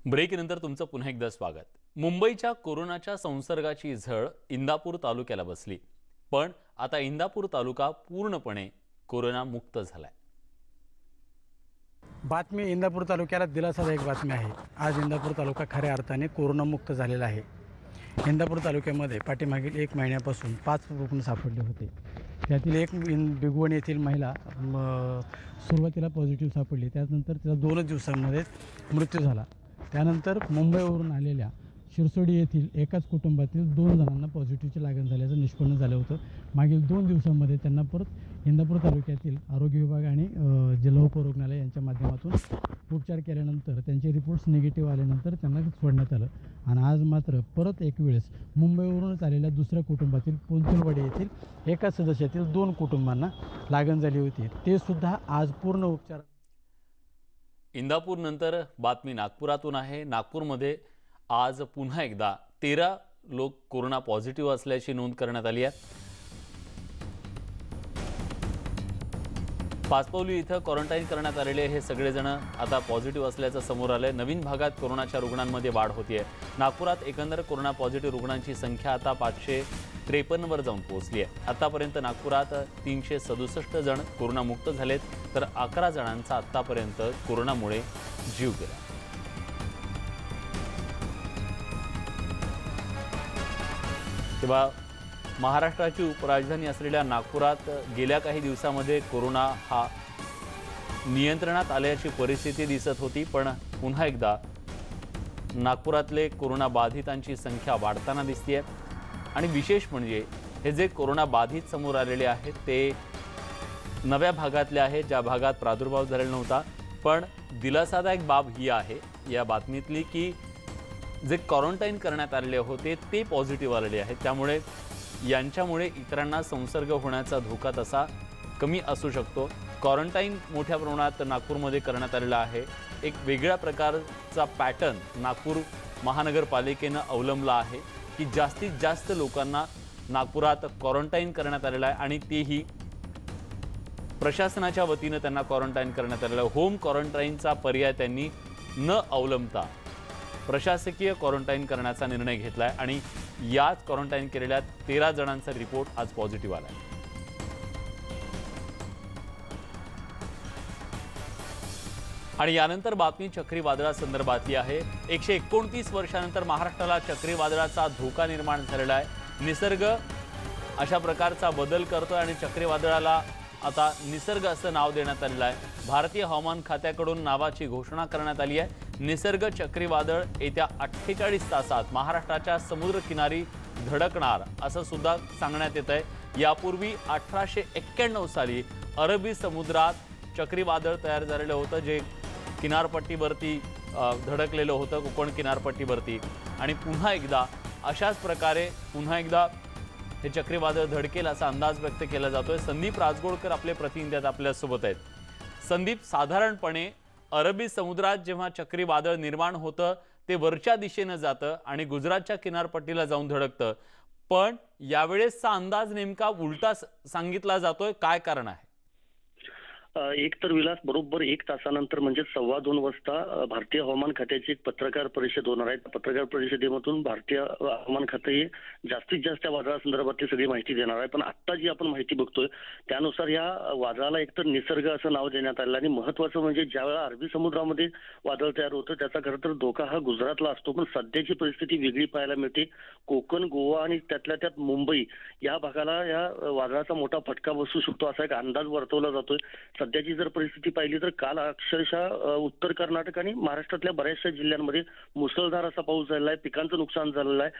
ब्रेकनंतर तुमचं पुन्हा एकदा स्वागत। मुंबईच्या कोरोनाच्या संसर्गाची झळ इंदापूर तालुक्याला बसली, पण आता इंदापूर तालुका पूर्णपणे कोरोना मुक्त झालाय। बातमी इंदापूर तालुक्याला दिलासादायक बातमी आहे। आज इंदापूर तालुका खऱ्या अर्थाने कोरोना मुक्त झालेला आहे। इंदापूर तालुक्यामध्ये पाठीमागील 1 महिन्यापासून 5 रुग्ण सापडले होते। त्यातील एक बिगवण येथील महिला सुरुवातीला पॉझिटिव्ह सापडली, त्यानंतर तिला 2 दिवसांमध्ये मृत्यू झाला। त्यानंतर मुंबईवरून आलेल्या शिरसोडी येथील एकाच कुटुंबातील 2 जणांना पॉझिटिव्हची लागण झाल्याचं निष्पन्न झालं होतं। मागील 2 दिवसांमध्ये त्यांना परत इंदापूर तालुक्यातील आरोग्य विभाग आणि जिल्हा उपरुग्णालय यांच्या माध्यमातून उपचार केल्यानंतर त्यांचे रिपोर्ट्स निगेटिव्ह आल्यानंतर त्यांना सोडण्यात आलं। आणि आज मात्र परत एक वेळेस मुंबईवरूनच आलेल्या दुसऱ्या कुटुंबातील पोंतुलवाडी येथील एका सदस्यातील 2 कुटुंबांना लागण झाली होती, ते सुद्धा आज पूर्ण उपचार। इंदापूर नंतर बातमी नागपुरातून आहे। नागपूरमध्ये आज पुन्हा एकदा 13 लोक कोरोना पॉझिटिव्ह असल्याची नोंद करण्यात आली आहे। पाचपौली इथं क्वारंटाईन करण्यात आलेले हे सगळेजण आता पॉझिटिव्ह असल्याचं समोर आलंय। नवीन भागात कोरोनाच्या रुग्णांमध्ये वाढ होतीये। नागपुरात एकंदर कोरोना पॉझिटिव्ह रुग्णांची संख्या आता 553 वर जाऊन पोहोचली आहे। आतापर्यंत नागपुरात 367 जण कोरोना मुक्त झालेत, तर 11 जणांचा आतापर्यंत कोरोनामुळे जीव गेला। तेव्हा महाराष्ट्राची उपराजधानी असलेल्या नागपुरात गेल्या काही दिवसांमध्ये कोरोना हा नियंत्रणात आल्याची परिस्थिती दिसत होती, पण पुन्हा एकदा नागपुरातले कोरोना बाधितांची संख्या वाढताना दिसतेय। आणि विशेष म्हणजे हे जे कोरोना बाधित समोर आलेले आहेत ते नव्या भागातले आहेत, ज्या भागात प्रादुर्भाव झालेला नव्हता। पण दिलासादायक बाब ही आहे या बातमीतली की जे क्वारंटाईन करण्यात आलेले होते ते पॉझिटिव्ह आलेले आहेत, त्यामुळे यांच्यामुळे इतरांना संसर्ग होण्याचा धोका तसा कमी असू शकतो। क्वारंटाईन मोठ्या प्रमाणात नागपूरमध्ये करण्यात आलेला आहे। एक वेगळ्या प्रकारचा पॅटर्न नागपूर महानगरपालिकेने अवलंबला आहे की जास्तीत जास्त लोकांना नागपुरात क्वारंटाईन करण्यात आलेला आहे आणि तेही प्रशासनाच्या वतीने त्यांना क्वारंटाईन करण्यात आलेला आहे। होम क्वारंटाईनचा पर्याय त्यांनी न अवलंबता प्रशासकीय क्वारंटाईन करण्याचा निर्णय घेतलाय आणि याच क्वारंटाईन केलेल्या 13 जणांचा रिपोर्ट आज पॉझिटिव्ह आलाय। आणि यानंतर बातमी चक्रीवादळासंदर्भातली आहे। 129 वर्षांनंतर महाराष्ट्राला चक्रीवादळाचा धोका निर्माण झालेला आहे। निसर्ग अशा प्रकारचा बदल करतोय आणि चक्रीवादळाला आता निसर्ग असं नाव देण्यात आलेलं आहे। भारतीय हवामान खात्याकडून नावाची घोषणा करण्यात आली आहे। निसर्ग चक्रीवादळ येत्या 48 तासात महाराष्ट्राच्या समुद्रकिनारी धडकणार असं सुद्धा सांगण्यात येत आहे। यापूर्वी 1891 साली अरबी समुद्रात चक्रीवादळ तयार झालेलं होतं, जे किनारपट्टीवरती धडकलेलं होतं, कोकण किनारपट्टीवरती। आणि पुन्हा एकदा अशाच प्रकारे पुन्हा एकदा हे चक्रीवादळ धडकेल असा अंदाज व्यक्त केला जातोय। संदीप राजगोळकर आपले प्रतिनिधी आपल्यासोबत आहेत। संदीप, साधारणपणे अरबी समुद्रात जेव्हा चक्रीवादळ निर्माण होतं ते वरच्या दिशेने जातं आणि गुजरातच्या किनारपट्टीला जाऊन धडकतं, पण यावेळेसचा अंदाज नेमका उलटा सांगितला जातोय, काय कारण आहे? एक तर विलास, बरोबर 1 तासानंतर म्हणजे 2:15 वाजता भारतीय हवामान खात्याची एक पत्रकार परिषद होणार आहे। पत्रकार परिषदेमधून भारतीय हवामान खाते हे जास्तीत जास्त वादळासंदर्भातली सगळी माहिती देणार आहे। पण आता जी आपण माहिती बघतोय त्यानुसार या वादळाला एकतर निसर्ग असं नाव देण्यात आलं आणि महत्त्वाचं म्हणजे ज्यावेळेला अरबी समुद्रामध्ये वादळ तयार होतं त्याचा खरं तर धोका हा गुजरातला असतो, पण सध्याची परिस्थिती वेगळी पाहायला मिळते। कोकण, गोवा आणि त्यातल्या त्यात मुंबई या भागाला या वादळाचा मोठा फटका बसू शकतो असा एक अंदाज वर्तवला जातोय। सध्याची जर परिस्थिती पाहिली तर काल अक्षरशः उत्तर कर्नाटक आणि महाराष्ट्रातल्या बऱ्याचशा जिल्ह्यांमध्ये मुसळधार असा पाऊस झालेला आहे। पिकांचं नुकसान झालेलं आहे।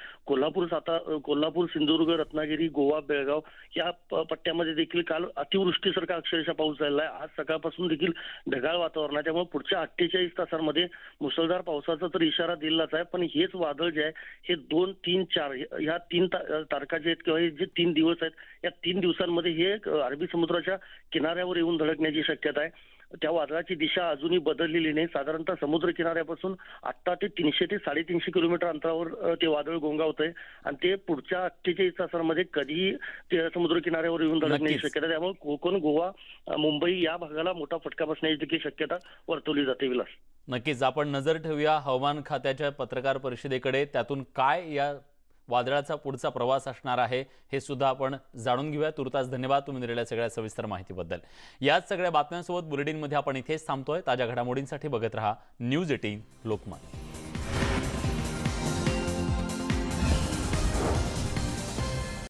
कोल्हापूर, सिंधुदुर्ग, रत्नागिरी, गोवा, बेळगाव या पट्ट्यामध्ये देखील काल अतिवृष्टीसारखा अक्षरशः पाऊस झालेला आहे। आज सकाळपासून देखील ढगाळ वातावरण आहे, त्यामुळे पुढच्या 48 तासांमध्ये मुसळधार पावसाचा तर इशारा दिलाच आहे। पण हेच वादळ जे आहे हे 2, 3, 4 ह्या 3 तारखा जे आहेत किंवा हे जे 3 दिवस आहेत, या 3 दिवसांमध्ये हे अरबी समुद्राच्या किनाऱ्यावर येऊन धडकण्याची शक्यता आहे। त्या वादळाची दिशा अजूनही बदललेली नाही। साधारणतः समुद्र किनाऱ्यापासून 8 ते 300 ते 350 किलोमीटर अंतरावर ते वादळ घोंगावतंय आणि ते पुढच्या 48 तासांमध्ये कधीही ते समुद्र किनाऱ्यावर येऊन धडकण्याची शक्यता। त्यामुळे कोकण, गोवा, मुंबई या भागाला मोठा फटका बसण्याची देखील शक्यता वर्तवली जाते विलास। नक्कीच आपण नजर ठेवूया हवामान खात्याच्या पत्रकार परिषदेकडे. त्यातून काय या वादळाचा पुढचा प्रवास असणार आहे हे सुद्धा आपण जाणून घेऊया. तुर्तास धन्यवाद तुम्ही दिलेल्या सगळ्या सविस्तर माहितीबद्दल. याच सगळ्या बातम्यांसोबत बुलेटिनमध्ये आपण इथेच थांबतोय. ताज्या घडामोडींसाठी बघत रहा न्यूज 18 लोकमत.